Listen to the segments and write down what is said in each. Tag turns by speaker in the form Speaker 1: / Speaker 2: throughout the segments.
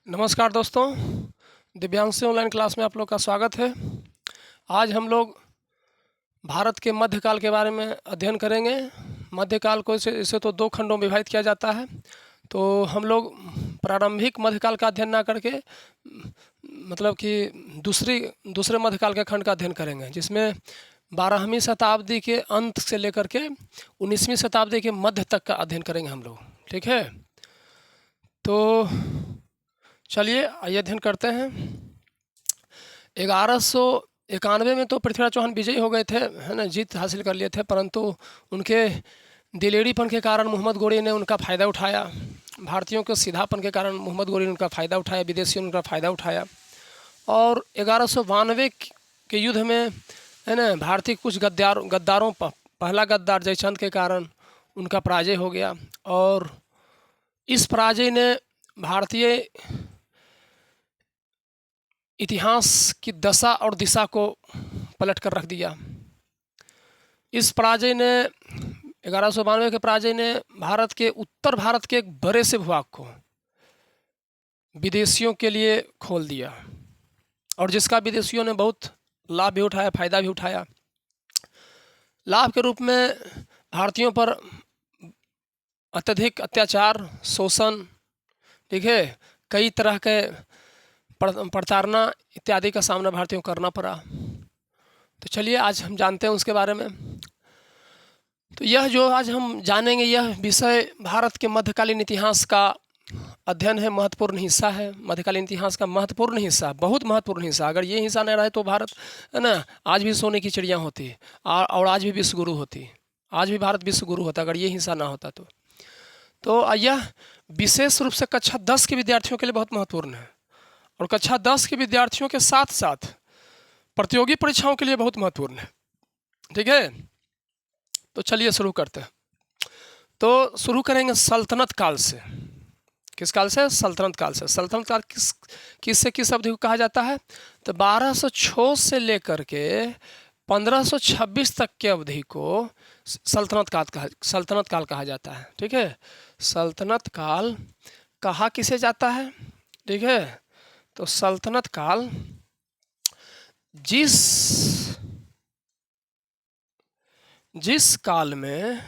Speaker 1: नमस्कार दोस्तों, Divyansh online class में आप लोग का स्वागत है। आज हम लोग भारत के मध्यकाल के बारे में अध्ययन करेंगे। मध्यकाल को इसे तो दो खंडों में विभाजित किया जाता है, तो हम लोग प्रारंभिक मध्यकाल का अध्ययन ना करके मतलब कि दूसरे मध्यकाल के खंड का अध्ययन करेंगे, जिसमें 12वीं शताब्दी के अंत से लेकर के 19वीं शताब्दी के मध्य तक का अध्ययन करेंगे हम लोग। ठीक है, तो चलिए आइए अध्ययन करते हैं। 1191 में तो पृथ्वीराज चौहान विजयी हो गए थे, है ना, जीत हासिल कर लिए थे, परंतु उनके दिलेरीपन के कारण मोहम्मद गोरी ने उनका फ़ायदा उठाया। भारतीयों के सीधापन के कारण मोहम्मद गोरी ने उनका फ़ायदा उठाया, विदेशियों ने उनका फ़ायदा उठाया। और 1192 के युद्ध में, है ना, भारतीय कुछ गद्दारों पहला गद्दार जयचंद के कारण उनका पराजय हो गया, और इस पराजय ने भारतीय इतिहास की दशा और दिशा को पलट कर रख दिया। इस पराजय ने 1192 के पराजय ने भारत के उत्तर भारत के एक बड़े से भूभाग को विदेशियों के लिए खोल दिया, और जिसका विदेशियों ने बहुत लाभ भी उठाया, फ़ायदा भी उठाया। लाभ के रूप में भारतीयों पर अत्यधिक अत्याचार, शोषण, ठीक है, कई तरह के प्रताड़ना इत्यादि का सामना भारतीयों को करना पड़ा। तो चलिए आज हम जानते हैं उसके बारे में। तो यह जो आज हम जानेंगे, यह विषय भारत के मध्यकालीन इतिहास का अध्ययन है, महत्वपूर्ण हिस्सा है। मध्यकालीन इतिहास का महत्वपूर्ण हिस्सा, बहुत महत्वपूर्ण हिस्सा। अगर ये हिस्सा नहीं रहे तो भारत, है ना, आज भी सोने की चिड़िया होती और आज भी विश्व गुरु होती। आज भी भारत विश्व गुरु होता अगर ये हिस्सा ना होता तो यह विशेष रूप से कक्षा 10 के विद्यार्थियों के लिए बहुत महत्वपूर्ण है, और कक्षा 10 के विद्यार्थियों के साथ साथ प्रतियोगी परीक्षाओं के लिए बहुत महत्वपूर्ण है। ठीक है, तो चलिए शुरू करते हैं। तो शुरू करेंगे सल्तनत काल से। किस काल से? सल्तनत काल से। सल्तनत काल किस अवधि को कहा जाता है? तो 1206 से लेकर के 1526 तक के अवधि को सल्तनत काल कहा जाता है। ठीक है, सल्तनत काल कहा किसे जाता है? ठीक है, तो सल्तनत काल जिस काल में,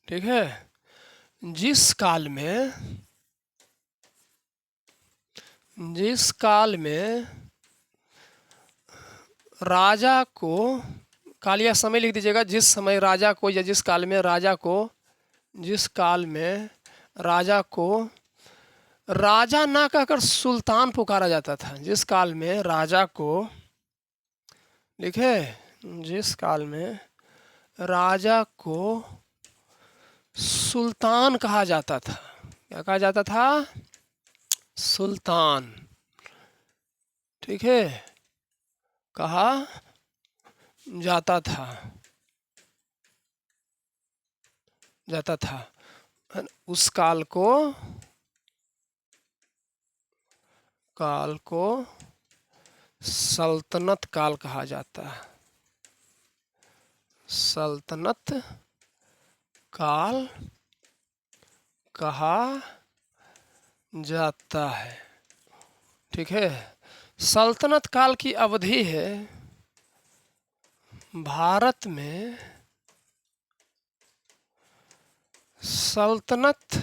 Speaker 1: ठीक है, जिस काल में राजा को, काल या समय लिख दीजिएगा, जिस समय राजा को, या जिस काल में राजा को राजा ना कहकर सुल्तान पुकारा जाता था। जिस काल में राजा को, लिखे, जिस काल में राजा को सुल्तान कहा जाता था। क्या कहा जाता था? सुल्तान। ठीक है, कहा जाता था। उस काल को सल्तनत काल कहा जाता है। सल्तनत काल कहा जाता है। ठीक है, सल्तनत काल की अवधि है भारत में, सल्तनत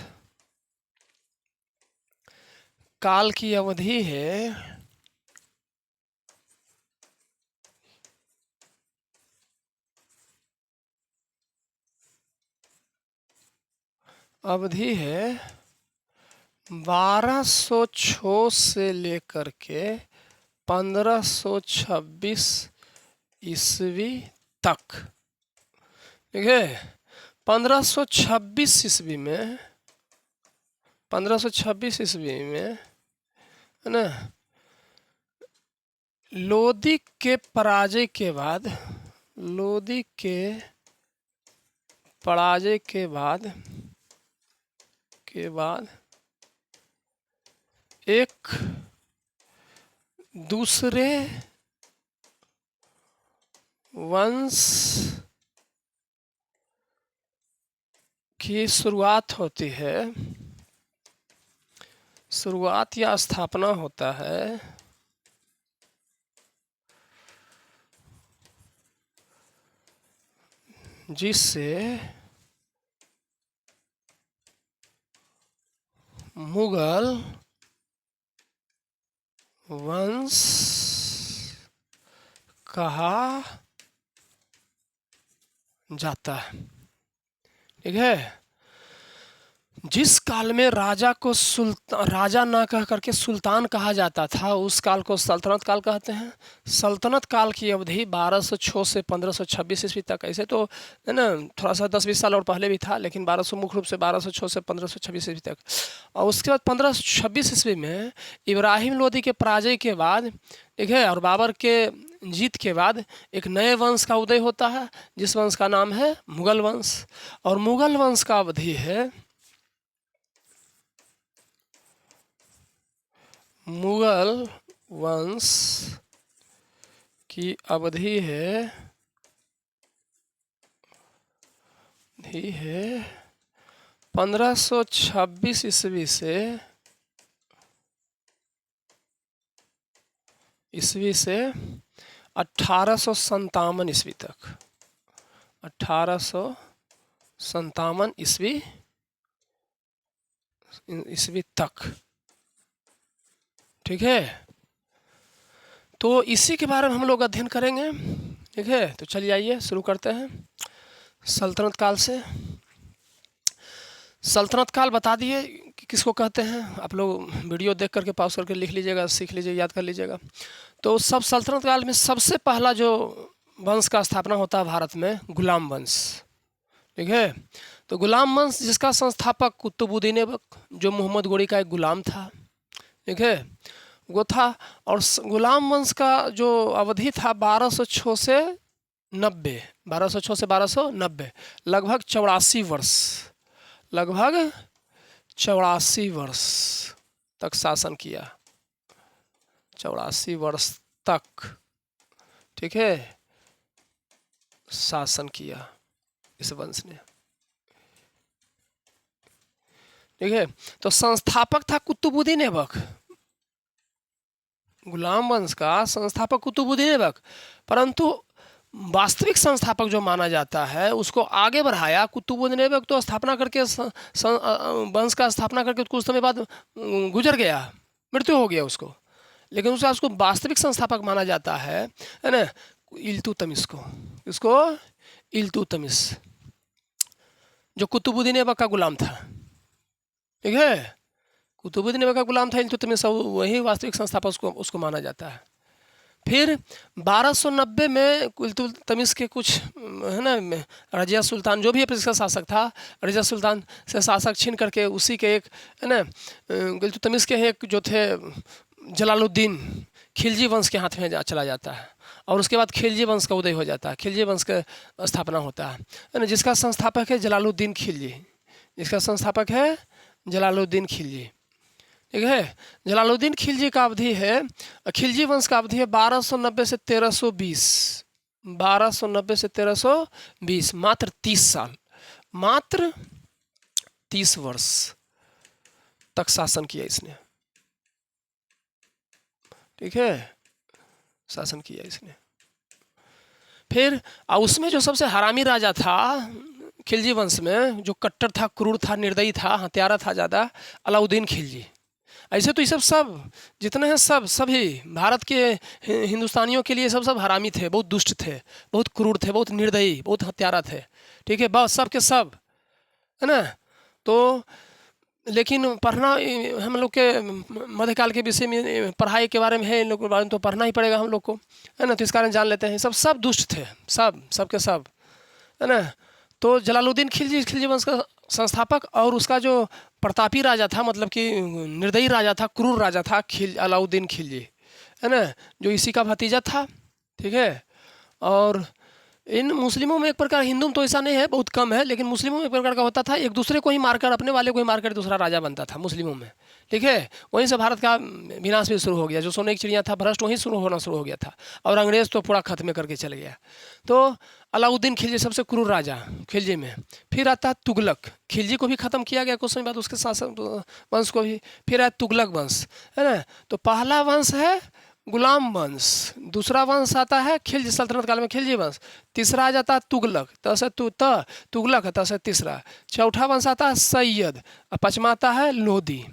Speaker 1: काल की अवधि है अवधि है 1206 से लेकर के 1526 ईस्वी तक। ठीक है, 1526 ईस्वी में, 1526 ईस्वी में, है ना, लोदी के पराजय के बाद, लोदी के पराजय के बाद एक दूसरे वंश की शुरुआत होती है, शुरुआत या स्थापना होता है जिससे मुगल वंश कहा जाता है। ठीक है, जिस काल में राजा को राजा ना कह करके सुल्तान कहा जाता था, उस काल को सल्तनत काल कहते हैं। सल्तनत काल की अवधि 1206 से 1526 ईस्वी तक, ऐसे तो है ना थोड़ा सा 10-20 साल और पहले भी था, लेकिन 1200 मुख्य रूप से 1206 से 1526 ईस्वी तक। और उसके बाद 1526 ईस्वी में इब्राहिम लोदी के पराजय के बाद, ठीक है, और बाबर के जीत के बाद एक नए वंश का उदय होता है, जिस वंश का नाम है मुगल वंश। और मुगल वंश का अवधि है, मुगल वंश की अवधि है 1526 ईस्वी से 1857 ईस्वी तक। 1857 ईस्वी तक। ठीक है, तो इसी के बारे में हम लोग अध्ययन करेंगे। ठीक है, तो चलिए आइए शुरू करते हैं सल्तनत काल से। सल्तनत काल बता दिए कि किसको कहते हैं, आप लोग वीडियो देख करके पॉज करके लिख लीजिएगा, सीख लीजिए, याद कर लीजिएगा। तो सब सल्तनत काल में सबसे पहला जो वंश का स्थापना होता है भारत में, गुलाम वंश। ठीक है, तो गुलाम वंश जिसका संस्थापक कुतुबुद्दीन ऐबक, जो मोहम्मद गोरी का एक गुलाम था, ठीक है, वो था। और गुलाम वंश का जो अवधि था 1206 से 90, 1206 से 1290, लगभग 84 वर्ष, लगभग 84 वर्ष तक शासन किया। 84 वर्ष तक, ठीक है, शासन किया इस वंश ने। ठीक है, तो संस्थापक था कुतुबुद्दीन ऐबक, गुलाम वंश का संस्थापक कुतुबुद्दीन ऐबक, परंतु वास्तविक संस्थापक जो माना जाता है उसको आगे बढ़ाया कुतुबुद्दीन ऐबक। तो स्थापना करके वंश का स्थापना करके कुछ समय बाद गुजर गया, मृत्यु हो गया उसको, लेकिन उसको वास्तविक संस्थापक माना जाता है ना, इल्तुतमिश को। इसको इल्तुतमिश, जो कुतुबुद्दीन ऐबक का गुलाम था। ठीक है, कुतुबुद्दीन ऐबक का गुलाम था इल्तुतमिश, वही वास्तविक संस्थापक उसको माना जाता है। फिर 1290 में इल्तुतमिश के कुछ है ना रजिया सुल्तान, जो भी इसका शासक था, रजिया सुल्तान से शासक छीन करके उसी के एक है ना इल्तुतमिश के एक जो थे जलालुद्दीन खिलजी वंश के हाथ में चला जाता है। और उसके बाद खिलजी वंश का उदय हो जाता है, खिलजी वंश का स्थापना होता है ना, जिसका संस्थापक है जलालुद्दीन खिलजी, जिसका संस्थापक है जलालुद्दीन खिलजी। ठीक है, जलालुद्दीन खिलजी का अवधि है, खिलजी वंश का अवधि है 1290 से 1320, 1290 से 1320, मात्र 30 साल, मात्र 30 वर्ष तक शासन किया इसने। ठीक है, शासन किया इसने। फिर उसमें जो सबसे हरामी राजा था खिलजी वंश में, जो कट्टर था, क्रूर था, निर्दयी था, हत्यारा था ज़्यादा, अलाउद्दीन खिलजी। ऐसे तो ये सब जितने हैं सभी भारत के हिंदुस्तानियों के लिए सब हरामी थे, बहुत दुष्ट थे, बहुत क्रूर थे, बहुत निर्दयी, बहुत हत्यारा थे। ठीक है, बस सब के सब है ना। तो लेकिन पढ़ना हम लोग के मध्यकाल के विषय में, पढ़ाई के बारे में है, इन लोगों के बारे में तो पढ़ना ही पड़ेगा हम लोग को, है ना। तो इस कारण जान लेते हैं, सब दुष्ट थे, सब के सब, है ना। तो जलालुद्दीन खिलजी वंश का संस्थापक, और उसका जो प्रतापी राजा था, मतलब कि निर्दयी राजा था, क्रूर राजा था, अलाउद्दीन खिलजी, है ना, जो इसी का भतीजा था। ठीक है, और इन मुस्लिमों में एक प्रकार, हिंदू में तो ऐसा नहीं है, बहुत कम है, लेकिन मुस्लिमों में एक प्रकार का होता था, एक दूसरे को ही मारकर, अपने वाले को ही मारकर दूसरा राजा बनता था मुस्लिमों में। ठीक है, वहीं से भारत का विनाश भी शुरू हो गया। जो सोने की चिड़िया था, भ्रष्ट, वहीं शुरू हो गया था, और अंग्रेज़ तो पूरा खत्म करके चले गया। तो अलाउद्दीन खिलजी सबसे क्रूर राजा खिलजी में। फिर आता है तुगलक, खिलजी को भी ख़त्म किया गया कुछ समय बाद, उसके शासक वंश को भी। फिर आया तुगलक वंश, है ना। तो पहला वंश है गुलाम वंश, दूसरा वंश आता है खिलजी सल्तनत काल में खिलजी वंश, तीसरा आ जाता है तुगलक, तुगलक है से तीसरा, चौथा वंश आता है सैयद, और पांचवा आता है लोदी।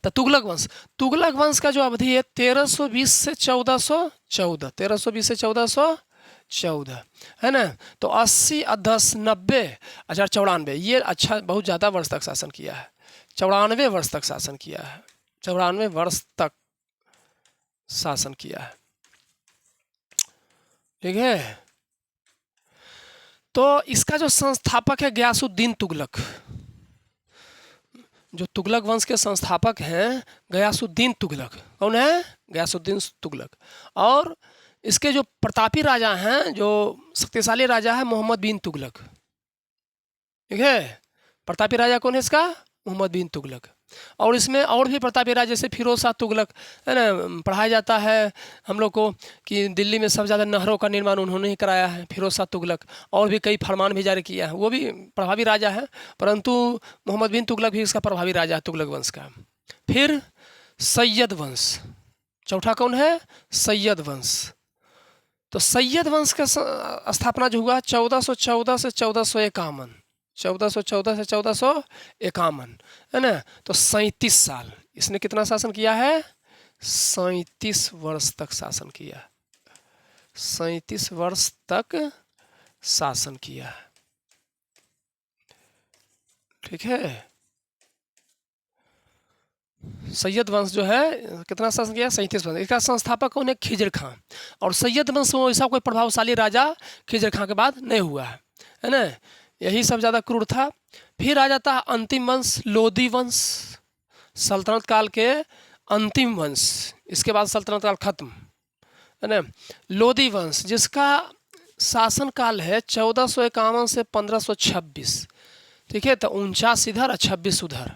Speaker 1: तो तुगलक वंश का जो अवधि है 1320 से 1414, 1320 से 1414, है ना। तो 80 और 10 90 94, ये अच्छा बहुत ज़्यादा वर्ष तक शासन किया है, 94 वर्ष तक शासन किया है, 94 वर्ष तक शासन किया है। ठीक है, तो इसका जो संस्थापक है गयासुद्दीन तुगलक, जो तुगलक वंश के संस्थापक हैं गयासुद्दीन तुगलक। कौन है? गयासुद्दीन तुगलक। और इसके जो प्रतापी राजा हैं, जो शक्तिशाली राजा है, मोहम्मद बिन तुगलक। ठीक है, प्रतापी राजा कौन है इसका? मोहम्मद बिन तुगलक। और इसमें और भी प्रतापी राजा जैसे फिरोज शाह तुगलक, है ना। पढ़ाया जाता है हम लोग को कि दिल्ली में सबसे ज़्यादा नहरों का निर्माण उन्होंने ही कराया है, फिरोज शाह तुगलक। और भी कई फरमान भी जारी किया है, वो भी प्रभावी राजा है, परंतु मोहम्मद बिन तुगलक भी इसका प्रभावी राजा है तुगलक वंश का। फिर सैयद वंश, चौथा कौन है? सैयद वंश। तो सैयद वंश का स्थापना जो हुआ 1414 से 1451, 1414 से 1451, है ना। तो 37 साल इसने कितना शासन किया है? 37 वर्ष तक शासन किया, 37 वर्ष तक शासन किया। ठीक है, सैयद वंश जो है कितना शासन किया? 37 वर्ष। इसका संस्थापक कौन है? खिजर खां। और सैयद वंश में ऐसा कोई प्रभावशाली राजा खिजर खां के बाद नहीं हुआ है ना। यही सब ज़्यादा क्रूर था। फिर आ जाता है अंतिम वंश लोदी वंश, सल्तनत काल के अंतिम वंश। इसके बाद सल्तनत काल खत्म, है ना। लोदी वंश जिसका शासन काल है 1451 से 1526। ठीक है, तो 49 इधर और 26 उधर,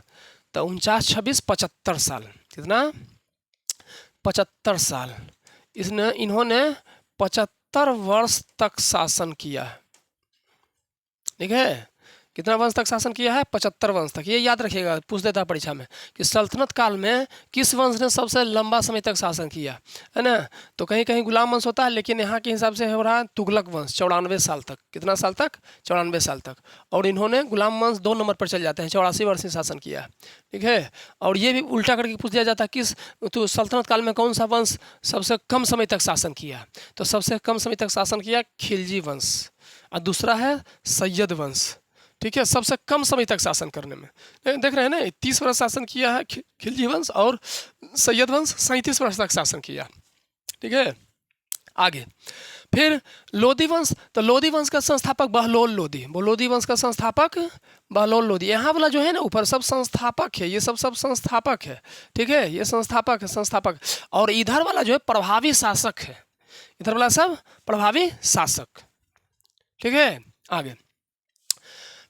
Speaker 1: तो 49 26 75 साल। कितना? 75 साल। इन्होंने 75 वर्ष तक शासन किया। ठीक है, कितना वंश तक शासन किया है? 75 वंश तक। ये याद रखिएगा, पूछ देता परीक्षा में कि सल्तनत काल में किस वंश ने सबसे लंबा समय तक शासन किया, है ना। तो कहीं कहीं गुलाम वंश होता है, लेकिन यहाँ के हिसाब से हो रहा है तुगलक वंश 94 साल तक। कितना साल तक? 94 साल तक। और इन्होंने गुलाम वंश 2 नंबर पर चल जाते हैं, 84 वर्ष से शासन किया। ठीक है, और ये भी उल्टा करके पूछ दिया जाता है किस तो सल्तनत काल में कौन सा वंश सबसे कम समय तक शासन किया? तो सबसे कम समय तक शासन किया खिलजी वंश, और दूसरा है सैयद वंश। ठीक है, सबसे कम समय तक शासन करने में देख रहे हैं ना, 30 वर्ष शासन किया है खिलजी वंश, और सैयद वंश 37 वर्ष तक शासन किया। ठीक है, आगे फिर लोदी वंश। तो लोदी वंश का संस्थापक बहलोल लोदी, वो लोदी वंश का संस्थापक बहलोल लोदी। यहाँ वाला जो है ना ऊपर सब संस्थापक है, ये सब संस्थापक है। ठीक है, ये संस्थापक है, संस्थापक। और इधर वाला जो है प्रभावी शासक है, इधर वाला सब प्रभावी शासक। ठीक है, आगे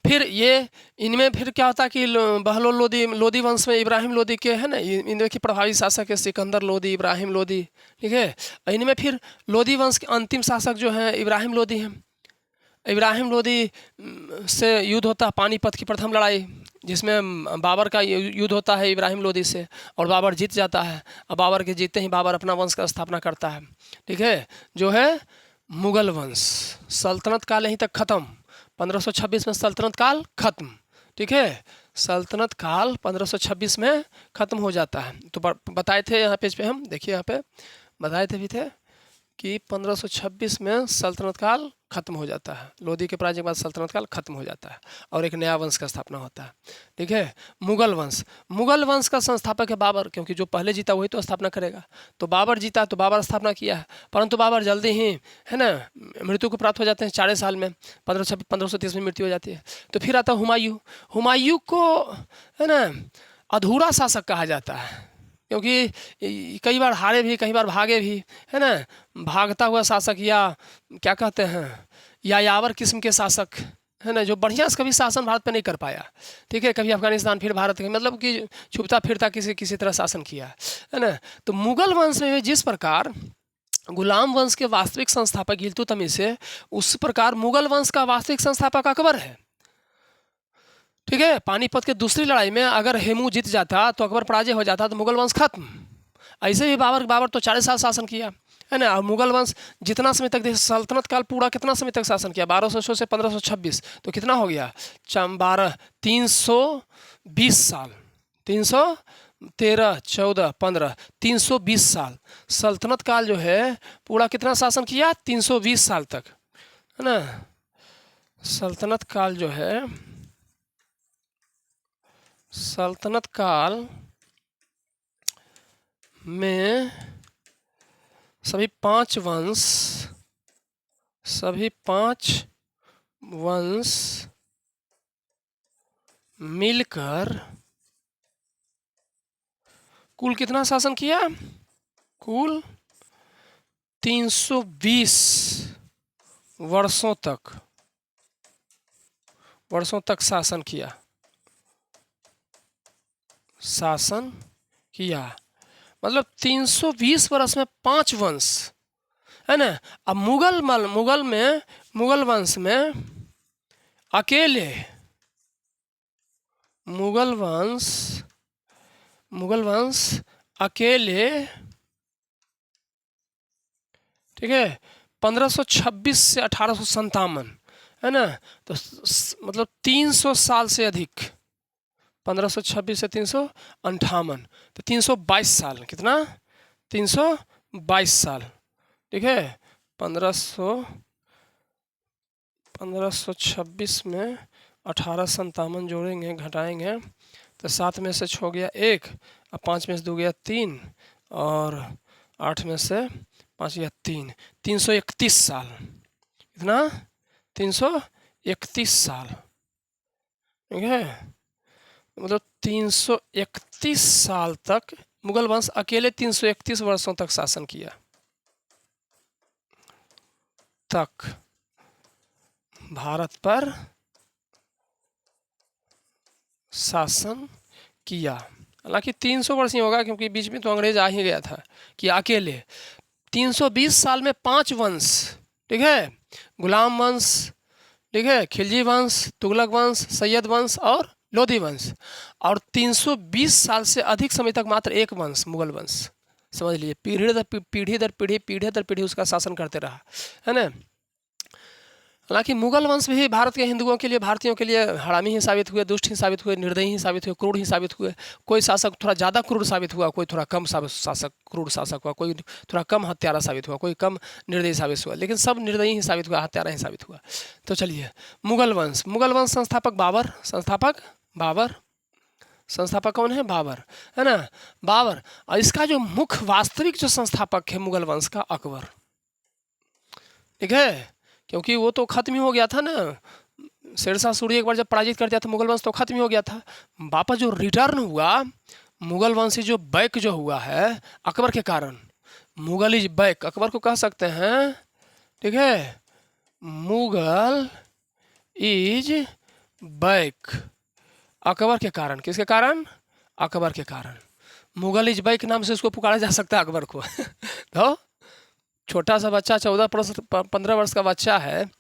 Speaker 1: फिर ये इनमें फिर क्या होता है कि बहलोल लोदी वंश में इब्राहिम लोदी के, है ना, इनमें की प्रभावी शासक है सिकंदर लोदी, इब्राहिम लोदी। ठीक है, इनमें फिर लोदी वंश के अंतिम शासक जो हैं इब्राहिम लोदी हैं। इब्राहिम लोदी से युद्ध होता है पानीपत की प्रथम लड़ाई, जिसमें बाबर का युद्ध होता है इब्राहिम लोदी से, और बाबर जीत जाता है। और बाबर के जीतते ही बाबर अपना वंश का स्थापना करता है। ठीक है, जो है मुगल वंश। सल्तनत काल यहीं तक खत्म, 1526 में सल्तनत काल खत्म। ठीक है, सल्तनत काल 1526 में खत्म हो जाता है। तो बताए थे यहाँ पेज पे, हम देखिए यहाँ पे बताए थे भी थे कि 1526 में सल्तनत काल खत्म हो जाता है। लोदी के पराजय के बाद सल्तनत काल खत्म हो जाता है और एक नया वंश का स्थापना होता है। ठीक है, मुगल वंश। मुगल वंश का संस्थापक है बाबर, क्योंकि जो पहले जीता वही तो स्थापना करेगा। तो बाबर जीता तो बाबर स्थापना किया है, परंतु बाबर जल्दी ही, है ना, मृत्यु को प्राप्त हो जाते हैं 4 साल में, 1530 में मृत्यु हो जाती है। तो फिर आता हुमायूं। हुमायूं को, है ना, अधूरा शासक कहा जाता है। क्योंकि कई बार हारे भी, कई बार भागे भी, है ना। भागता हुआ शासक या क्या कहते हैं, यायावर किस्म के शासक, है ना, जो बढ़िया से कभी शासन भारत पे नहीं कर पाया। ठीक है, कभी अफगानिस्तान फिर भारत, मतलब कि छुपता फिरता किसी तरह शासन किया, है ना। तो मुगल वंश में जिस प्रकार गुलाम वंश के वास्तविक संस्थापक इल्तुतमिश है, उस प्रकार मुगल वंश का वास्तविक संस्थापक अकबर है। ठीक है, पानीपत के दूसरी लड़ाई में अगर हेमू जीत जाता तो अकबर पराजय हो जाता तो मुगल वंश खत्म। ऐसे ही बाबर तो 40 साल शासन किया, है ना। और मुगल वंश जितना समय तक, सल्तनत काल पूरा कितना समय तक शासन किया, 1200 से 1526, तो कितना हो गया, 320 साल, 313, 14, 15, 320 साल सल्तनत काल जो है पूरा कितना शासन किया, 320 साल तक, है ना। सल्तनत काल जो है, सल्तनत काल में सभी पांच वंश मिलकर कुल कितना शासन किया, कुल 320 वर्षों तक शासन किया। मतलब 320 वर्ष में 5 वंश, है ना। अब मुगल वंश में अकेले मुगल वंश अकेले, ठीक है, 1526 से 1857, है ना। तो मतलब 300 साल से अधिक, 1526 से 358, तो 322 साल, कितना, 322 साल, ठीक है। 1526 में 1857 जोड़ेंगे, घटाएंगे तो 7 में से 6 गया 1, और 5 में से 2 गया 3, और 8 में से 5 गया 3, 331 साल, कितना, 331 साल, ठीक है। मतलब 331 साल तक मुगल वंश अकेले 331 वर्षों तक शासन किया, तक भारत पर शासन किया। हालांकि 300 वर्ष ही होगा, क्योंकि बीच में तो अंग्रेज आ ही गया था, कि अकेले 320 साल में 5 वंश, ठीक है, गुलाम वंश, ठीक है, खिलजी वंश, तुगलक वंश, सैयद वंश और लोधी वंश, और 320 साल से अधिक समय तक मात्र एक वंश, मुगल वंश। समझ लीजिए, पीढ़ी दर पीढ़ी उसका शासन करते रहा, है ना। हालांकि मुगल वंश भी भारत के हिंदुओं के लिए, भारतीयों के लिए हरामी ही साबित हुए, दुष्ट ही साबित हुए, निर्दयी ही साबित हुए, क्रूर ही साबित हुए। कोई शासक थोड़ा ज़्यादा क्रूर साबित हुआ, कोई थोड़ा कम क्रूर शासक हुआ, कोई थोड़ा कम हत्यारा साबित हुआ, कोई कम निर्दयी साबित हुआ, लेकिन सब निर्दयी ही साबित हुआ, हत्यारा ही साबित हुआ। तो चलिए, मुगल वंश संस्थापक बाबर, संस्थापक कौन है, बाबर, है ना, बाबर। और इसका जो मुख्य वास्तविक जो संस्थापक है मुगल वंश का, अकबर, ठीक है, क्योंकि वो तो खत्म ही हो गया था ना। शेरशाह सूरी एक बार जब पराजित कर दिया था मुगल वंश, तो खत्म ही हो गया था। वापस जो रिटर्न हुआ मुगल वंश से, जो बैक जो हुआ है अकबर के कारण, मुगल इज बैक, अकबर को कह सकते हैं, ठीक है, मुगल इज बैक, अकबर के कारण। किसके कारण, अकबर के कारण। मुगल इज बैक नाम से उसको पुकारा जा सकता है अकबर को। तो छोटा सा बच्चा, 14-15 वर्ष का बच्चा है,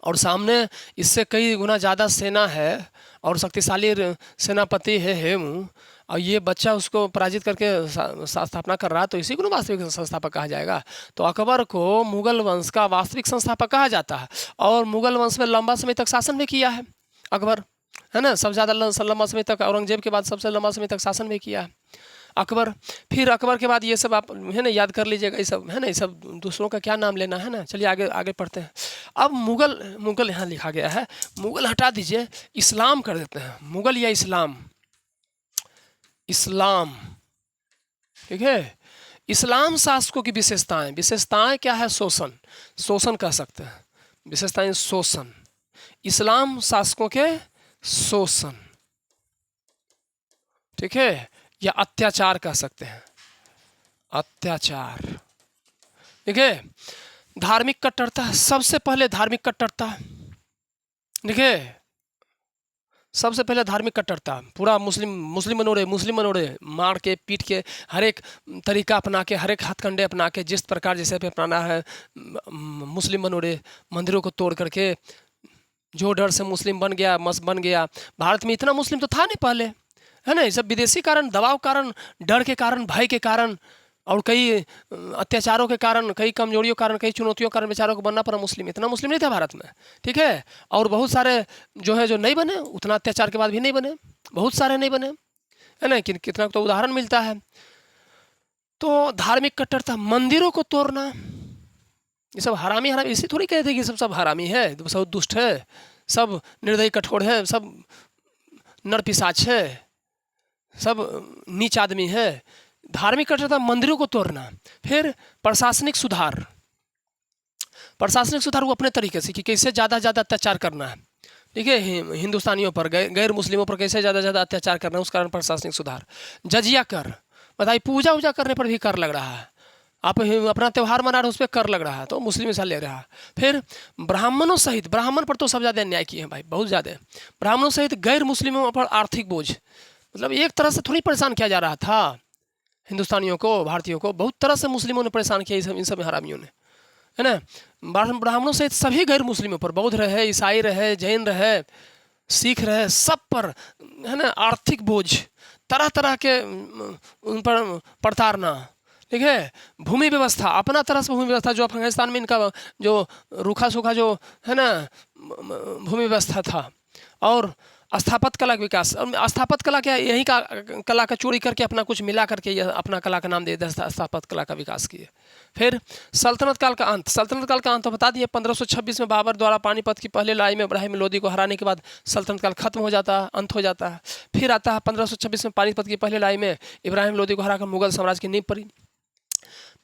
Speaker 1: और सामने इससे कई गुना ज़्यादा सेना है और शक्तिशाली सेनापति है हेमू, और ये बच्चा उसको पराजित करके स्थापना कर रहा है, तो इसी को वास्तविक संस्थापक कहा जाएगा। तो अकबर को मुगल वंश का वास्तविक संस्थापक कहा जाता है, और मुगल वंश में लंबा समय तक शासन भी किया है अकबर, है ना। सबसे ज़्यादा लंबा समय तक, औरंगजेब के बाद सबसे लंबा समय तक शासन भी किया है अकबर। फिर अकबर के बाद ये सब आप, है ना, याद कर लीजिएगा, ये सब, है ना, ये सब दूसरों का क्या नाम लेना, है ना। चलिए आगे पढ़ते हैं। अब मुगल यहाँ लिखा गया है, मुगल हटा दीजिए, इस्लाम कर देते हैं, मुगल या इस्लाम, ठीक है। इस्लाम शासकों की विशेषताएं क्या है, शोषण कह सकते हैं, विशेषताएं शोषण, इस्लाम शासकों के शोषण, ठीक है, या अत्याचार कह सकते हैं, अत्याचार। देखिए धार्मिक कट्टरता, सबसे पहले धार्मिक कट्टरता, देखिए सबसे पहले धार्मिक कट्टरता, पूरा मुस्लिम मनोड़े मार के पीट के हर एक तरीका अपना के, हर एक हथकंडे अपना के, जिस प्रकार जैसे भी अपनाना है मुस्लिम मनोड़े, मंदिरों को तोड़ करके जो डर से मुस्लिम बन गया, मस्त बन गया। भारत में इतना मुस्लिम तो था नहीं पहले, है ना। ये सब विदेशी कारण, दबाव कारण, डर के कारण, भय के कारण और कई अत्याचारों के कारण, कई कमजोरियों के कारण, कई चुनौतियों के कारण बेचारों को बनना पड़ा मुस्लिम। इतना मुस्लिम नहीं था भारत में, ठीक है। और बहुत सारे जो है जो नहीं बने, उतना अत्याचार के बाद भी नहीं बने, बहुत सारे नहीं बने, है ना। कितना तो उदाहरण मिलता है। तो धार्मिक कट्टरता, मंदिरों को तोड़ना, ये सब हरामी इसी थोड़ी कहते कि सब हरामी है, सब दुष्ट है, सब निर्दयी कठोर है, सब नर पिशाच है, सब नीच आदमी है। धार्मिक कट्टरता, मंदिरों को तोड़ना। फिर प्रशासनिक सुधार, प्रशासनिक सुधार वो अपने तरीके से कि कैसे ज़्यादा से ज़्यादा अत्याचार करना है, ठीक है, हिंदुस्तानियों पर, गैर मुस्लिमों पर कैसे ज़्यादा से ज़्यादा अत्याचार करना है, उस कारण प्रशासनिक सुधार। जजिया कर, बताइए पूजा वूजा करने पर भी कर लग रहा है, आप अपना त्यौहार मना रहे उस पर कर लग रहा है, तो मुस्लिम हिस्सा ले रहा है। फिर ब्राह्मणों सहित, ब्राह्मण पर तो सब ज़्यादा अन्याय किए हैं भाई, बहुत ज़्यादा। ब्राह्मणों सहित गैर मुस्लिमों पर आर्थिक बोझ, मतलब एक तरह से थोड़ी परेशान किया जा रहा था हिंदुस्तानियों को, भारतीयों को, बहुत तरह से मुस्लिमों ने परेशान किया इन सब हरामियों ने, है ना। ब्राह्मणों सहित सभी गैर मुस्लिमों पर, बौद्ध रहे, ईसाई रहे, जैन रहे, सिख रहे, सब पर, है ना, आर्थिक बोझ, तरह तरह के उन पर प्रताड़ना, ठीक है। भूमि व्यवस्था, अपना तरह से भूमि व्यवस्था, जो अफगानिस्तान में इनका जो रूखा सूखा जो है ना भूमि व्यवस्था था। और स्थापत्य कला का विकास, स्थापत्य कला क्या, यही का कला का चोरी करके अपना कुछ मिला करके यह अपना कला का नाम दे दिया, स्थापत्य कला का विकास किए। फिर सल्तनत काल का अंत, सल्तनत काल का अंत तो बता दिए, 1526 में बाबर द्वारा पानीपत की पहले लड़ाई में इब्राहिम लोदी को हराने के बाद सल्तनत काल खत्म हो जाता है, अंत हो जाता है। फिर आता है 1526 में पानीपत की पहली लड़ाई में इब्राहिम लोदी को हराकर मुगल साम्राज्य की नींव पड़ी।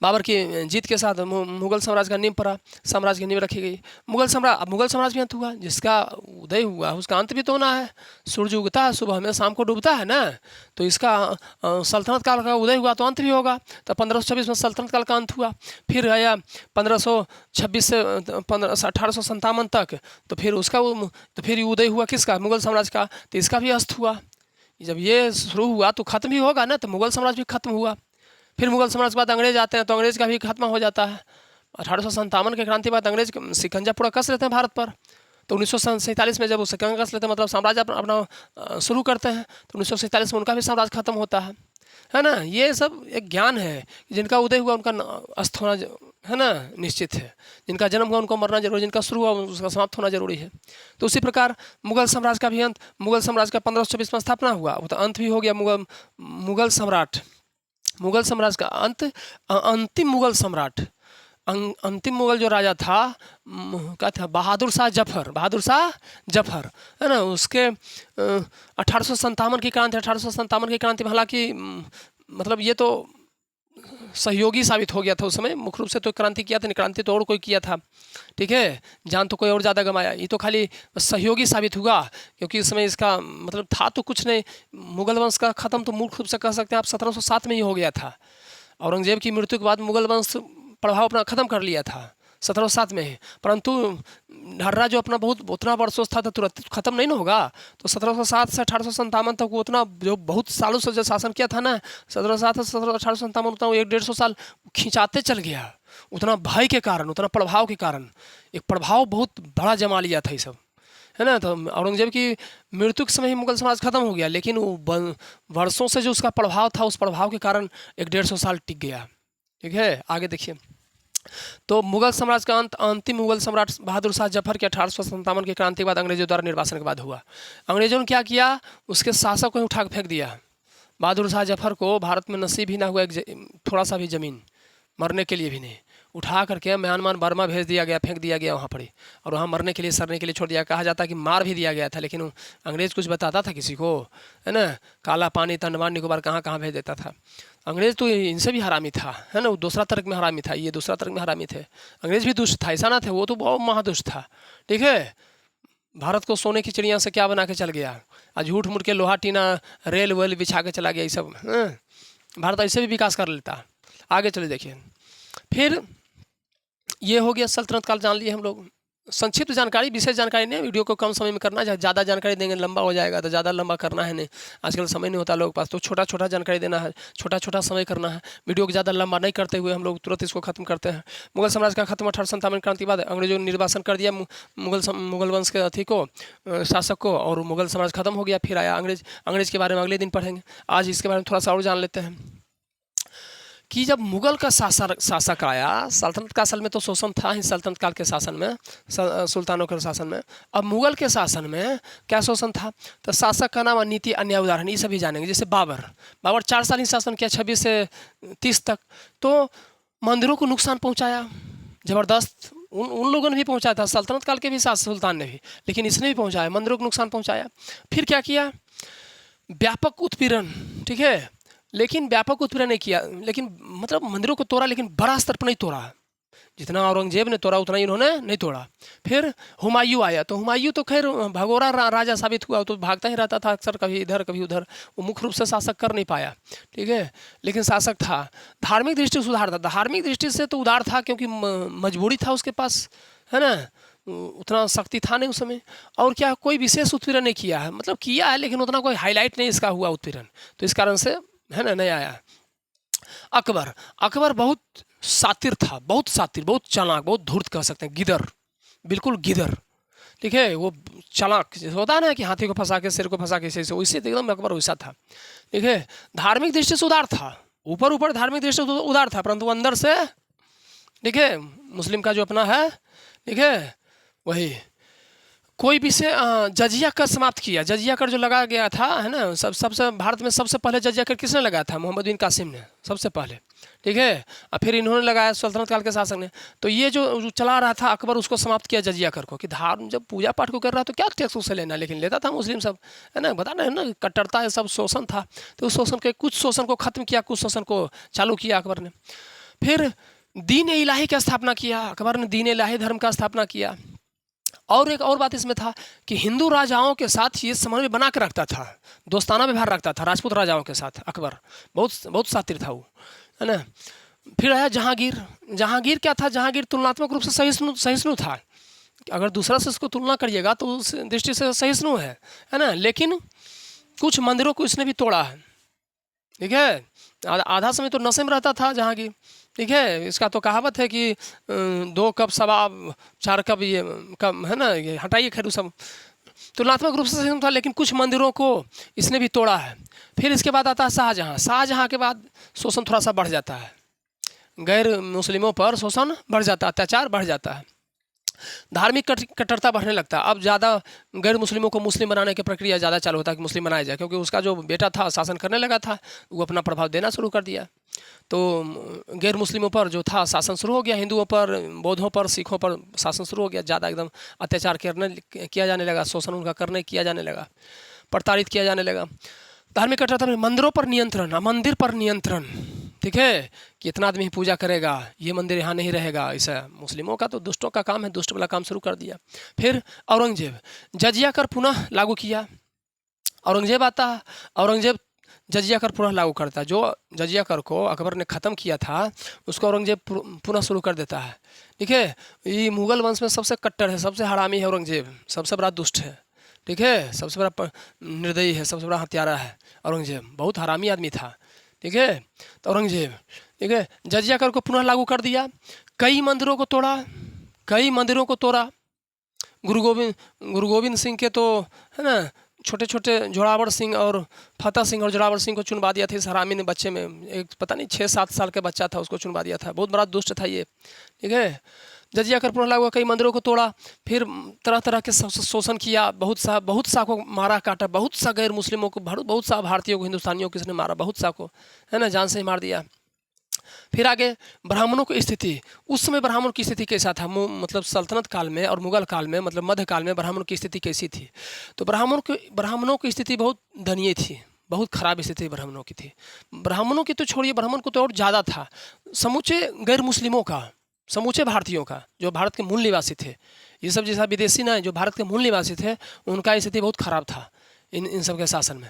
Speaker 1: बाबर की जीत के साथ मुगल साम्राज्य का नींव पड़ा, साम्राज्य की नींव रखी गई। मुगल साम्राज्य भी अंत हुआ, जिसका उदय हुआ उसका अंत भी तो होना है। सूर्य उगता है सुबह में, शाम को डूबता है ना, तो इसका सल्तनत काल का उदय हुआ तो अंत भी होगा। तो 1526 में सल्तनत काल का अंत हुआ। फिर आया 1526 से 1857 तक, तो फिर उसका तो फिर उदय हुआ किसका, मुगल साम्राज्य का, तो इसका भी अस्त हुआ। जब ये शुरू हुआ तो खत्म भी होगा ना, तो मुगल साम्राज्य भी खत्म हुआ। फिर मुगल साम्राज्य के बाद अंग्रेज आते हैं, तो अंग्रेज का भी खत्म हो जाता है। 1857 के क्रांति के बाद अंग्रेज शिकंजा पूरा कस लेते हैं भारत पर। तो 1947 में जब वो शिकंजा कस लेते हैं, मतलब साम्राज्य अपना शुरू करते हैं, तो 1947 में उनका भी साम्राज्य खत्म होता है ना। ये सब एक ज्ञान है, जिनका उदय हुआ उनका अस्त होना है ना निश्चित है, जिनका जन्म हुआ उनको मरना जरूरी, जिनका शुरू हुआ उसका समाप्त होना जरूरी है। तो उसी प्रकार मुगल साम्राज्य का भी अंत, मुगल साम्राज्य का 1526 में स्थापना हुआ, वो तो अंत भी हो गया। मुगल साम्राज्य का अंत, अंतिम मुगल सम्राट, अंतिम मुगल जो राजा था क्या था, बहादुर शाह जफर, है ना। उसके 1857 की क्रांति, 1857 की क्रांति में हालांकि मतलब ये तो सहयोगी साबित हो गया था उस समय, मुख्य रूप से तो क्रांति किया था, क्रांति तो और कोई किया था, ठीक है, जान तो कोई और ज़्यादा गंवाया, ये तो खाली सहयोगी साबित हुआ, क्योंकि इस समय इसका मतलब था तो कुछ नहीं। मुगल वंश का ख़त्म तो मूल रूप से कह सकते हैं आप 1707 में ही हो गया था। औरंगजेब की मृत्यु के बाद मुगल वंश प्रभाव अपना ख़त्म कर लिया था 1707 में ही, परंतु ढर्रा जो अपना बहुत उतना वर्षों था तो तुरंत खत्म नहीं ना होगा। तो 1707 से 1857 तक वो उतना जो बहुत सालों से जो शासन किया था ना, 1707 से 1857 उतना 100-150 साल खिंचाते चल गया, उतना भय के कारण, उतना प्रभाव के कारण, एक प्रभाव बहुत बड़ा जमा लिया था ये सब, है ना। तो औरंगजेब की मृत्यु के समय ही मुगल समाज खत्म हो गया, लेकिन वो वर्षों से जो उसका प्रभाव था, उस प्रभाव के कारण 100-150 साल टिक गया, ठीक है। आगे देखिए, तो मुगल साम्राज्य का अंत, अंतिम मुगल सम्राट बहादुर शाह जफर के 1857 की क्रांति के बाद अंग्रेजों द्वारा निर्वासन के बाद हुआ। अंग्रेजों ने क्या किया, उसके शासक को उठा फेंक दिया। बहादुर शाह जफर को भारत में नसीब ही ना हुआ थोड़ा सा भी ज़मीन, मरने के लिए भी नहीं, उठा करके म्यांमार बर्मा भेज दिया गया, फेंक दिया गया वहाँ पर ही, और वहाँ मरने के लिए, सरने के लिए छोड़ दिया। कहा जाता है कि मार भी दिया गया था, लेकिन अंग्रेज़ कुछ बताता था किसी को, है ना। काला पानी, अंडमान निकोबार कहाँ कहाँ भेज देता था। अंग्रेज़ तो इनसे भी हरामी था, है ना, वो दूसरा तर्क में हरामी था, ये दूसरा तर्क में हरामी थे। अंग्रेज़ भी दुष्ट था, ऐसा ना थे, वो तो बहुत महादुष्ट था, ठीक है। भारत को सोने की चिड़िया से क्या बना के चल गया, आज झूठ मूठ के लोहा टीना रेल वेल बिछा के चला गया, ये सब। भारत ऐसे भी विकास कर लेता। आगे चले देखिए, फिर ये हो गया सल्तनत काल जान लिए हम लोग। संक्षिप्त जानकारी, विशेष जानकारी नहीं, वीडियो को कम समय में करना है। ज़्यादा जानकारी देंगे लंबा हो जाएगा, तो ज़्यादा लंबा करना है नहीं, आजकल समय नहीं होता लोगों के पास, तो छोटा छोटा जानकारी देना है, छोटा छोटा समय करना है। वीडियो को ज़्यादा लंबा नहीं करते हुए हम लोग तुरंत इसको खत्म करते हैं। मुगल साम्राज्य का खत्म 1857 क्रांति के बाद अंग्रेजों ने निर्वासन कर दिया मुगल वंश के अथी को, शासक को, और मुगल साम्राज्य खत्म हो गया। फिर आया अंग्रेज। अंग्रेज के बारे में अगले दिन पढ़ेंगे। आज इसके बारे में थोड़ा सा और जान लेते हैं कि जब मुगल का शासक आया, सल्तनत का असल में तो शोषण था ही सल्तनत काल के शासन में, सुल्तानों के शासन में। अब मुगल के शासन में क्या शोषण था, तो शासक का नाम, नीति, अन्य उदाहरण, ये सभी जानेंगे। जैसे बाबर 4 साल ही शासन किया, 26 से 30 तक, तो मंदिरों को नुकसान पहुँचाया ज़बरदस्त। उन लोगों ने भी पहुँचाया था, सल्तनत काल के भी सुल्तान ने भी, लेकिन इसने भी पहुँचाया, मंदिरों को नुकसान पहुँचाया। फिर क्या किया, व्यापक उत्पीड़न, ठीक है, लेकिन व्यापक उत्पीड़न नहीं किया, लेकिन मतलब मंदिरों को तोड़ा, लेकिन बड़ा स्तर पर नहीं तोड़ा। जितना औरंगजेब ने तोड़ा उतना इन्होंने नहीं तोड़ा। फिर हुमायूं आया, तो हुमायूं तो खैर भगोड़ा राजा साबित हुआ, तो भागता ही रहता था अक्सर, कभी इधर कभी उधर, वो मुख्य रूप से शासक कर नहीं पाया, ठीक है, लेकिन शासक था। धार्मिक दृष्टि से उदार था, धार्मिक दृष्टि से तो उदार था क्योंकि मजबूरी था उसके पास, है ना, उतना शक्ति था नहीं उस समय। और क्या, कोई विशेष उत्पीड़न नहीं किया है, मतलब किया है लेकिन उतना कोई हाईलाइट नहीं इसका हुआ उत्पीड़न, तो इस कारण से, है ना, नहीं आया। अकबर बहुत सातिर था, बहुत सातिर, बहुत चालाक, बहुत धूर्त कह सकते हैं, गिदर, बिल्कुल गिदर, ठीक है, वो चालाक होता है ना कि हाथी को फंसा के शेर को फंसा के, वैसे एकदम अकबर वैसा था, ठीक है। धार्मिक दृष्टि से उदार था, ऊपर धार्मिक दृष्टि से उदार था, परंतु अंदर से, ठीक है, मुस्लिम का जो अपना है, ठीक है, वही कोई विषय जजिया कर समाप्त किया। जजिया कर जो लगाया गया था, है ना, सबसे भारत में सबसे पहले जजिया कर किसने लगाया था, मोहम्मद बिन कासिम ने सबसे पहले, ठीक है, और फिर इन्होंने लगाया सल्तनत काल के शासक ने। तो ये जो चला रहा था अकबर, उसको समाप्त किया जजिया कर को, कि धर्म जब पूजा पाठ को कर रहा तो क्या टैक्स उससे लेना, लेकिन लेता था मुस्लिम सब, है ना, बता रहे हैं ना, कट्टरता है, सब शोषण था। तो उस शोषण के, कुछ शोषण को खत्म किया, कुछ शोषण को चालू किया अकबर ने। फिर दीन इलाही की स्थापना किया अकबर ने, दीन इलाही धर्म का स्थापना किया। और एक और बात इसमें था कि हिंदू राजाओं के साथ ये समन्वय बना के रखता था, दोस्ताना व्यवहार रखता था राजपूत राजाओं के साथ अकबर, बहुत सातिर था वो, है ना। फिर आया जहांगीर। जहांगीर क्या था, जहांगीर तुलनात्मक रूप से सहिष्णु था। अगर दूसरा से इसको तुलना करिएगा तो उस दृष्टि से सहिष्णु है ना, लेकिन कुछ मंदिरों को इसने भी तोड़ा है, ठीक है। आधा समय तो नशे में रहता था जहांगीर, ठीक है। इसका तो कहावत है कि 2 कप शराब 4 कप ये कम, है ना, ये हटाइए, खैर सब तुलनात्मक रूप से सही था, लेकिन कुछ मंदिरों को इसने भी तोड़ा है। फिर इसके बाद आता है शाहजहाँ। शाहजहाँ के बाद शोषण थोड़ा सा बढ़ जाता है, गैर मुस्लिमों पर शोषण बढ़ जाता है, अत्याचार बढ़ जाता है, धार्मिक कट्टरता बढ़ने लगता है। अब ज़्यादा गैर मुस्लिमों को मुस्लिम बनाने की प्रक्रिया ज़्यादा चालू होता है कि मुस्लिम बनाया जाए, क्योंकि उसका जो बेटा था शासन करने लगा था, वो अपना प्रभाव देना शुरू कर दिया। तो गैर मुस्लिमों पर जो था शासन शुरू हो गया, हिंदुओं पर, बौद्धों पर, सिखों पर शासन शुरू हो गया, ज़्यादा एकदम अत्याचार किया जाने लगा, शोषण उनका किया जाने लगा, प्रताड़ित किया जाने लगा। धार्मिक कट्टरता में मंदिरों पर नियंत्रण, मंदिर पर नियंत्रण, ठीक है, कि इतना आदमी पूजा करेगा, ये मंदिर यहाँ नहीं रहेगा, ऐसा मुस्लिमों का तो दुष्टों का काम है, दुष्ट वाला काम शुरू कर दिया। फिर औरंगजेब जजिया कर पुनः लागू किया। औरंगजेब आता है, औरंगजेब जजिया कर पुनः लागू करता है। जो जजिया कर को अकबर ने ख़त्म किया था उसको औरंगजेब पुनः शुरू कर देता है, ठीक है। ये मुगल वंश में सबसे कट्टर है, सबसे हरामी है औरंगजेब, सबसे बड़ा दुष्ट है, ठीक है, सबसे बड़ा निर्दयी है, सबसे बड़ा हत्यारा है औरंगजेब, बहुत हरामी आदमी था, ठीक है। तो औरंगजेब, ठीक है, जजिया कर को पुनः लागू कर दिया। कई मंदिरों को तोड़ा, कई मंदिरों को तोड़ा। गुरु गोविंद सिंह के तो, है ना, छोटे छोटे जोरावर सिंह और फतेह सिंह और जोरावर सिंह को चुनवा दिया था इस हरामी ने, बच्चे में एक पता नहीं 6-7 साल का बच्चा था, उसको चुनवा दिया था, बहुत बड़ा दुष्ट था ये, ठीक है। जजिया कर पुनः लागू, कई मंदिरों को तोड़ा। फिर तरह तरह के शोषण किया, बहुत सा को मारा काटा, बहुत सा गैर मुस्लिमों को, बहुत सा भारतीयों को, हिंदुस्तानियों को इसने मारा, बहुत सा को, है ना, जान से ही मार दिया। फिर आगे ब्राह्मणों की स्थिति, उस समय ब्राह्मणों की स्थिति कैसा था, मतलब सल्तनत काल में और मुगल काल में, मतलब मध्यकाल में ब्राह्मणों की स्थिति कैसी थी। तो ब्राह्मणों की स्थिति बहुत दयनीय थी, बहुत खराब स्थिति ब्राह्मणों की थी। ब्राह्मणों की तो छोड़िए, ब्राह्मण को तो और ज़्यादा था, समूचे गैर मुस्लिमों का, समूचे भारतीयों का, जो भारत के मूल निवासी थे। ये सब जैसा विदेशी ना, जो भारत के मूल निवासी थे, उनका स्थिति बहुत खराब था इन सब के शासन में।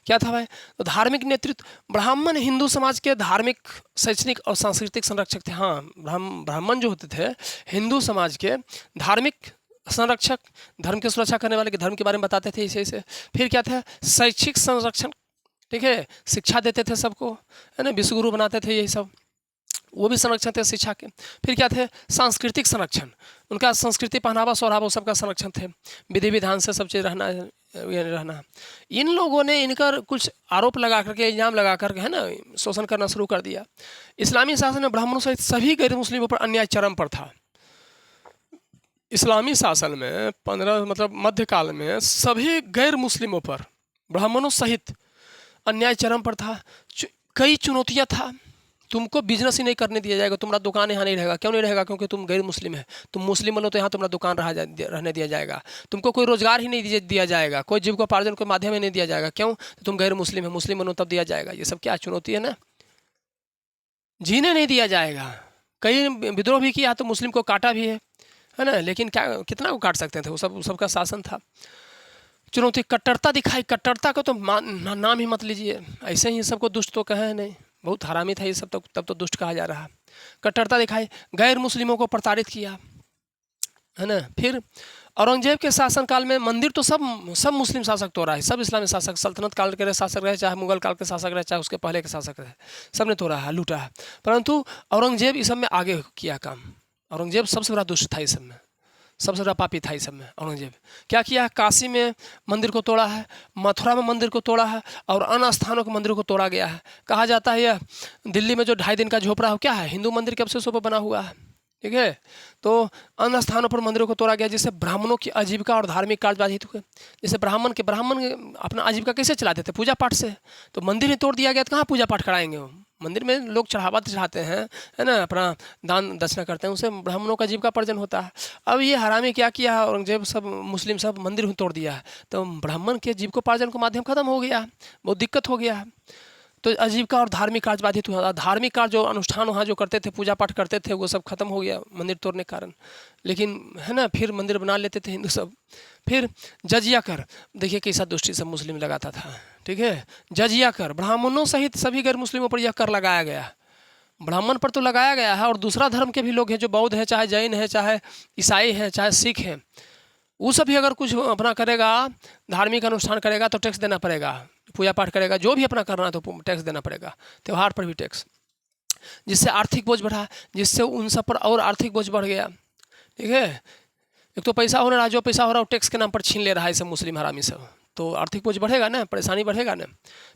Speaker 1: क्या था भाई? तो धार्मिक नेतृत्व, ब्राह्मण हिंदू समाज के धार्मिक, शैक्षणिक और सांस्कृतिक संरक्षक थे। हाँ, ब्राह्मण जो होते थे हिंदू समाज के धार्मिक संरक्षक, धर्म की सुरक्षा करने वाले, के धर्म के बारे में बताते थे इसे। फिर क्या था? शैक्षिक संरक्षण, ठीक है, शिक्षा देते थे सबको, है ना, विश्वगुरु बनाते थे, यही सब, वो भी संरक्षण थे शिक्षा के। फिर क्या थे? सांस्कृतिक संरक्षण, उनका संस्कृति, पहनावा, स्वभाव सबका संरक्षण थे, विधि विधान से सब चीज़ रहना। इन लोगों ने इनका कुछ आरोप लगा करके, इल्ज़ाम लगा करके, है ना, शोषण करना शुरू कर दिया। इस्लामी शासन में ब्राह्मणों सहित सभी गैर मुस्लिमों पर अन्याय चरम पर था। इस्लामी शासन में 15 मतलब मध्यकाल में सभी गैर मुस्लिमों पर, ब्राह्मणों सहित, अन्याय चरम पर था। कई चुनौतियाँ था। तुमको बिजनेस ही नहीं करने दिया जाएगा, तुम्हारा दुकान यहाँ नहीं रहेगा। क्यों नहीं रहेगा? क्योंकि तुम गैर मुस्लिम है। तुम मुस्लिम बनो तो यहाँ तुम्हारा दुकान रहने दिया जाएगा। तुमको कोई रोजगार ही नहीं दिया जाएगा, कोई जीविकोपार्जन कोई माध्यम ही नहीं दिया जाएगा। क्यों? तो तुम गैर मुस्लिम है, मुस्लिम बनो तब दिया जाएगा। ये सब क्या चुनौती है ना। जीने नहीं दिया जाएगा। कई विद्रोह भी किया तो मुस्लिम को काटा भी है ना, लेकिन क्या, कितना को काट सकते थे? वो सबका शासन था। चुनौती, कट्टरता दिखाई। कट्टरता का तो नाम ही मत लीजिए, ऐसे ही सबको दुष्ट तो कहे नहीं, बहुत हरामी था ये सब, तब तो दुष्ट कहा जा रहा। कट्टरता दिखाई, गैर मुस्लिमों को प्रताड़ित किया, है ना। फिर औरंगजेब के शासनकाल में मंदिर तो सब मुस्लिम शासक तोड़ा है, सब इस्लामी शासक, सल्तनत काल के शासक रहे, चाहे मुगल काल के शासक रहे, चाहे उसके पहले के शासक रहे, सब ने तोड़ा है, लूटा है। परंतु औरंगजेब इस सब में आगे किया काम। औरंगजेब सबसे बड़ा दुष्ट था इस सब में, सबसे बड़ा पापी था इस सब में। औरंगजेब क्या किया? काशी में मंदिर को तोड़ा है, मथुरा में मंदिर को तोड़ा है, और अन्य स्थानों के मंदिरों को तोड़ा गया है। कहा जाता है यह दिल्ली में जो 2.5 दिन का झोपड़ा हो, क्या है? हिंदू मंदिर के अवशेषों पर बना हुआ है, ठीक है। तो अन्य स्थानों पर मंदिरों को तोड़ा गया, जिससे ब्राह्मणों की आजीविका और धार्मिक कार्य बाधित हुए। जैसे ब्राह्मण अपना आजीविका कैसे चलाते थे? पूजा पाठ से। तो मंदिर ही तोड़ दिया गया तो कहाँ पूजा पाठ कराएंगे? वो मंदिर में लोग चढ़ाते हैं, है ना, अपना दान दक्षिणा करते हैं, उससे ब्राह्मणों का जीविका पर्जन होता है। अब ये हरामी क्या किया? औरंगजेब सब मुस्लिम सब मंदिर ही तोड़ दिया है, तो ब्राह्मण के जीविकोपार्जन का माध्यम खत्म हो गया, बहुत दिक्कत हो गया है। तो आजीविका और धार्मिक कार्य बाधित हुआ। धार्मिक कार्य जो अनुष्ठान वहाँ जो करते थे, पूजा पाठ करते थे, वो सब खत्म हो गया मंदिर तोड़ने के कारण। लेकिन है ना, फिर मंदिर बना लेते थे हिंदू सब। फिर जजिया कर, देखिए कैसा दुष्टि सब मुस्लिम लगाता था, ठीक है। जजिया कर, ब्राह्मणों सहित सभी गैर मुस्लिमों पर यह कर लगाया गया। ब्राह्मण पर तो लगाया गया है, और दूसरा धर्म के भी लोग हैं, जो बौद्ध हैं, चाहे जैन हैं, चाहे ईसाई हैं, चाहे सिख हैं, वो सब भी अगर कुछ अपना करेगा, धार्मिक अनुष्ठान करेगा तो टैक्स देना पड़ेगा। पूजा पाठ करेगा, जो भी अपना करना है तो टैक्स देना पड़ेगा। त्यौहार पर भी टैक्स, जिससे आर्थिक बोझ बढ़ा, जिससे उन सब पर और आर्थिक बोझ बढ़ गया, ठीक है। एक तो पैसा हो रहा है, जो पैसा हो रहा है वो टैक्स के नाम पर छीन ले रहा है सब मुस्लिम हरामी सब, तो आर्थिक बोझ बढ़ेगा ना, परेशानी बढ़ेगा ना।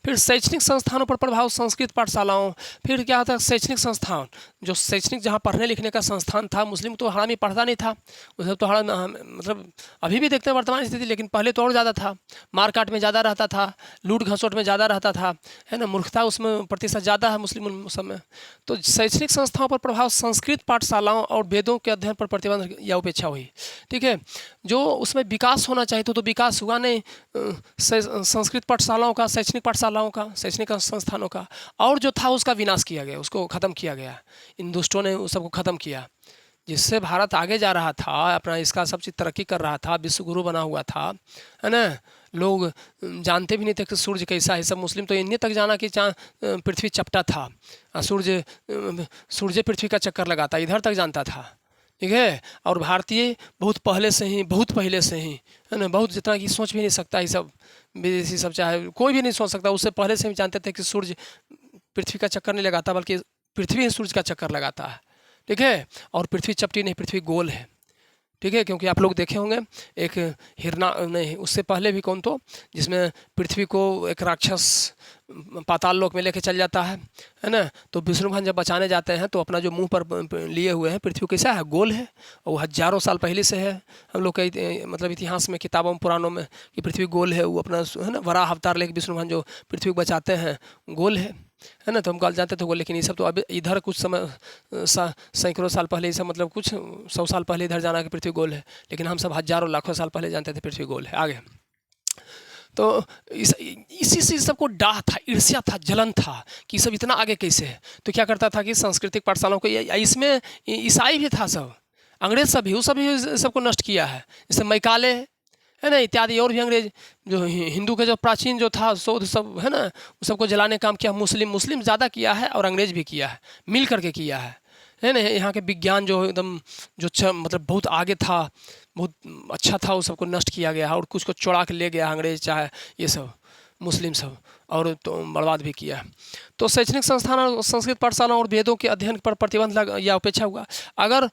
Speaker 1: फिर शैक्षणिक संस्थानों पर प्रभाव, संस्कृत पाठशालाओं। फिर क्या होता है? शैक्षणिक संस्थान, जो शैक्षणिक जहाँ पढ़ने लिखने का संस्थान था, मुस्लिम तो हरामी पढ़ता नहीं था, उधर तो मतलब अभी भी देखते हैं वर्तमान स्थिति, लेकिन पहले तो और ज़्यादा था। मारकाट में ज़्यादा रहता था, लूट घसोट में ज़्यादा रहता था, है ना, मूर्खता उसमें प्रतिशत ज़्यादा है मुस्लिम सब में। तो शैक्षणिक संस्थाओं पर प्रभाव, संस्कृत पाठशालाओं और वेदों के अध्ययन पर प्रतिबंध या उपेक्षा हुई, ठीक है। जो उसमें विकास होना चाहिए तो विकास हुआ नहीं। संस्कृत पाठशालाओं का, शैक्षणिक पाठशालाओं का, शैक्षणिक संस्थानों का, और जो था उसका विनाश किया गया, उसको ख़त्म किया गया। इन दुष्टों ने उस सबको ख़त्म किया, जिससे भारत आगे जा रहा था, अपना इसका सब चीज़ तरक्की कर रहा था, विश्व गुरु बना हुआ था, है ना। लोग जानते भी नहीं थे कि सूर्य कैसा है। सब मुस्लिम तो इन्हीं तक जाना कि पृथ्वी चपटा था, सूर्य पृथ्वी का चक्कर लगाता, इधर तक जानता था, ठीक है। और भारतीय बहुत पहले से ही, है ना, बहुत जितना कि सोच भी नहीं सकता, ये सब विदेशी सब, चाहे कोई भी नहीं सोच सकता, उससे पहले से ही जानते थे कि सूर्य पृथ्वी का चक्कर नहीं लगाता, बल्कि पृथ्वी ही सूर्य का चक्कर लगाता है, ठीक है। और पृथ्वी चपटी नहीं, पृथ्वी गोल है, ठीक है। क्योंकि आप लोग देखे होंगे एक हिरना, नहीं उससे पहले भी कौन तो, जिसमें पृथ्वी को एक राक्षस पाताल लोक में लेके चल जाता है ना। तो विष्णु भगवान जब बचाने जाते हैं तो अपना जो मुंह पर लिए हुए हैं, पृथ्वी कैसा है? गोल है, और वो हजारों साल पहले से है हम लोग के मतलब इतिहास में, किताबों में, पुराणों में, कि पृथ्वी गोल है। वो अपना, है ना, वराह अवतार लेके विष्णु भगवान जो पृथ्वी को बचाते हैं, गोल है ना। तो हम कल जानते थे गोल, लेकिन ये सब तो अभी इधर कुछ समय सैकड़ों साल पहले, ये सब मतलब कुछ 100 साल पहले इधर जाना कि पृथ्वी गोल है, लेकिन हम सब हजारों लाखों साल पहले जानते थे पृथ्वी गोल है। आगे तो इसी से सबको डाह था, ईर्ष्या था, जलन था कि सब इतना आगे कैसे है। तो क्या करता था कि सांस्कृतिक पाठशालाओं को, इसमें ईसाई भी था, सब अंग्रेज सब भी, उस सभी सबको नष्ट किया है। जैसे मैकाले है ना, इत्यादि और भी अंग्रेज जो हिंदू के जो प्राचीन जो था शोध सब है ना, उस सबको जलाने का काम किया। मुस्लिम ज़्यादा किया है और अंग्रेज भी किया है, मिल करके किया है ना। यहाँ के विज्ञान जो एकदम जो मतलब बहुत आगे था, बहुत अच्छा था, उस सबको नष्ट किया गया और कुछ को चुरा के ले गया अंग्रेज, चाहे ये सब मुस्लिम सब, और तो बर्बाद भी किया। तो शैक्षणिक संस्थान और संस्कृत पाठशाला और वेदों के अध्ययन पर प्रतिबंध लगा या उपेक्षा हुआ। अगर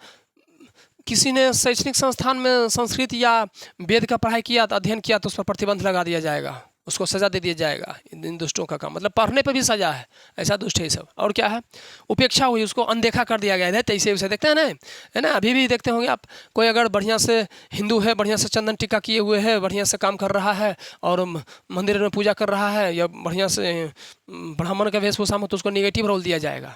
Speaker 1: किसी ने शैक्षणिक संस्थान में संस्कृत या वेद का पढ़ाई किया, तो अध्ययन किया, तो उस पर प्रतिबंध लगा दिया जाएगा, उसको सज़ा दे दिया जाएगा। इन दुष्टों का काम मतलब पढ़ने पर भी सज़ा है, ऐसा दुष्ट है सब। और क्या है, उपेक्षा हुई, उसको अनदेखा कर दिया गया है। ऐसे वैसे देखते हैं ना, है ना, अभी भी देखते होंगे आप, कोई अगर बढ़िया से हिंदू है, बढ़िया से चंदन टीका किए हुए है, बढ़िया से काम कर रहा है और मंदिर में पूजा कर रहा है, या बढ़िया से ब्राह्मण का वेशभूषा में, तो उसको निगेटिव रोल दिया जाएगा।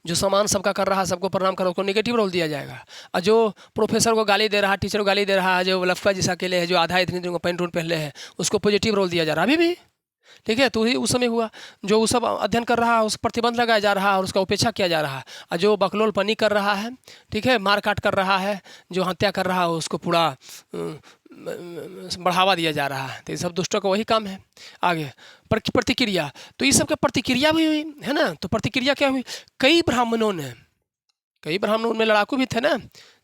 Speaker 1: जो सामान सबका कर रहा है, सबको प्रणाम करो, उसको नेगेटिव रोल दिया जाएगा। और जो प्रोफेसर को गाली दे रहा है, टीचर को गाली दे रहा है, जो लफका जैसा अकेले है, जो आधा इतनी दिन को पैंट वूंट पहले है, उसको पॉजिटिव रोल दिया जा रहा है अभी भी। ठीक है, तो ही उस समय हुआ। जो उस सब अध्ययन कर रहा है, उस प्रतिबंध लगाया जा रहा है और उसका उपेक्षा किया जा रहा है। और जो बकलोलपनी कर रहा है, ठीक है, मार काट कर रहा है, जो हत्या कर रहा है, उसको पूरा बढ़ावा दिया जा रहा है। तो ये सब दुष्टों का वही काम है। आगे प्रतिक्रिया, तो ये सब का प्रतिक्रिया भी हुई है ना। तो प्रतिक्रिया क्या हुई, कई ब्राह्मणों में लड़ाकू भी थे ना,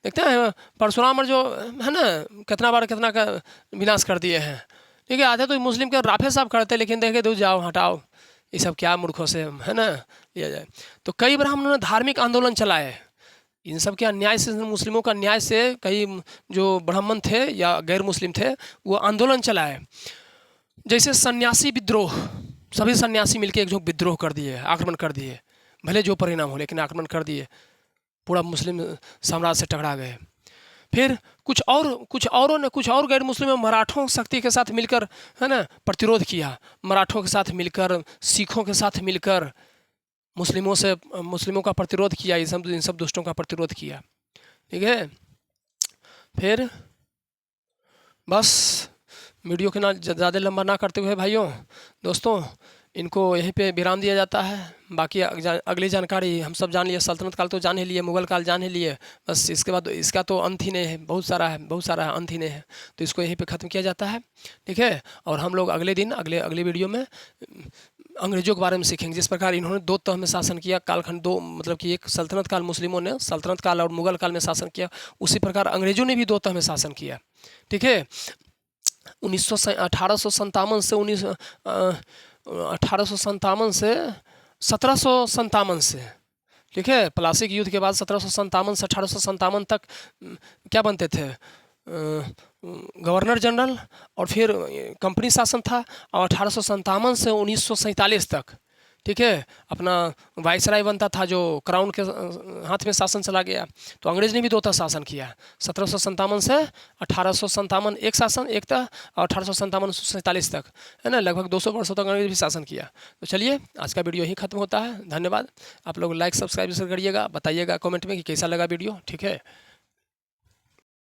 Speaker 1: देखते हैं परशुराम जो है ना, कितना बार कितना का विनाश कर दिए हैं। ठीक है, आधे तो मुस्लिम के राफे साहब करते, लेकिन देखे तो जाओ हटाओ, ये सब क्या मूर्खों से है ना लिया जाए। तो कई ब्राह्मणों ने धार्मिक आंदोलन चलाए। इन सब के अन्याय से, मुस्लिमों का अन्याय से कई जो ब्राह्मण थे या गैर मुस्लिम थे, वो आंदोलन चलाए। जैसे सन्यासी विद्रोह, सभी सन्यासी मिलकर एकजुट विद्रोह कर दिए, आक्रमण कर दिए, भले जो परिणाम हो, लेकिन आक्रमण कर दिए, पूरा मुस्लिम साम्राज्य से टकरा गए। फिर कुछ औरों ने, कुछ और गैर मुस्लिमों, मराठों शक्ति के साथ मिलकर है ना प्रतिरोध किया। मराठों के साथ मिलकर, सिखों के साथ मिलकर मुस्लिमों का प्रतिरोध किया। इन सब दुष्टों का प्रतिरोध किया। ठीक है, फिर बस वीडियो के ना ज़्यादा लंबा ना करते हुए भाइयों दोस्तों, इनको यहीं पे विराम दिया जाता है। बाकी अगली जानकारी हम सब जान लिए, सल्तनत काल तो जान ही लिए, मुगल काल जान ही लिए, बस इसके बाद इसका तो अंत ही नहीं है, बहुत सारा है, अंत ही नहीं है। तो इसको यहीं पे ख़त्म किया जाता है। ठीक है, और हम लोग अगले दिन अगले वीडियो में अंग्रेजों के बारे में सीखेंगे। जिस प्रकार इन्होंने दो तह में शासन किया, कालखंड दो, मतलब कि एक सल्तनत काल मुस्लिमों ने सल्तनत काल और मुगल काल में शासन किया, उसी प्रकार अंग्रेजों ने भी दो तह में शासन किया। ठीक है, 1857 से 1757 से, ठीक है, प्लासी युद्ध के बाद 1757 से 1857 तक क्या बनते थे, गवर्नर जनरल, और फिर कंपनी शासन था। और 1857 से 1947 तक, ठीक है, अपना वाइसराय बनता था, जो क्राउन के हाथ में शासन चला गया। तो अंग्रेज ने भी दो तह शासन किया, 1757 से 1857 एक शासन, एक तह, और 1857 से 47 तक, है ना, लगभग 200 वर्षों तक अंग्रेज भी शासन किया। तो चलिए, आज का वीडियो यहीं खत्म होता है। धन्यवाद। आप लोग लाइक सब्सक्राइब करिएगा, बताइएगा कमेंट में कि कैसा लगा वीडियो। ठीक है।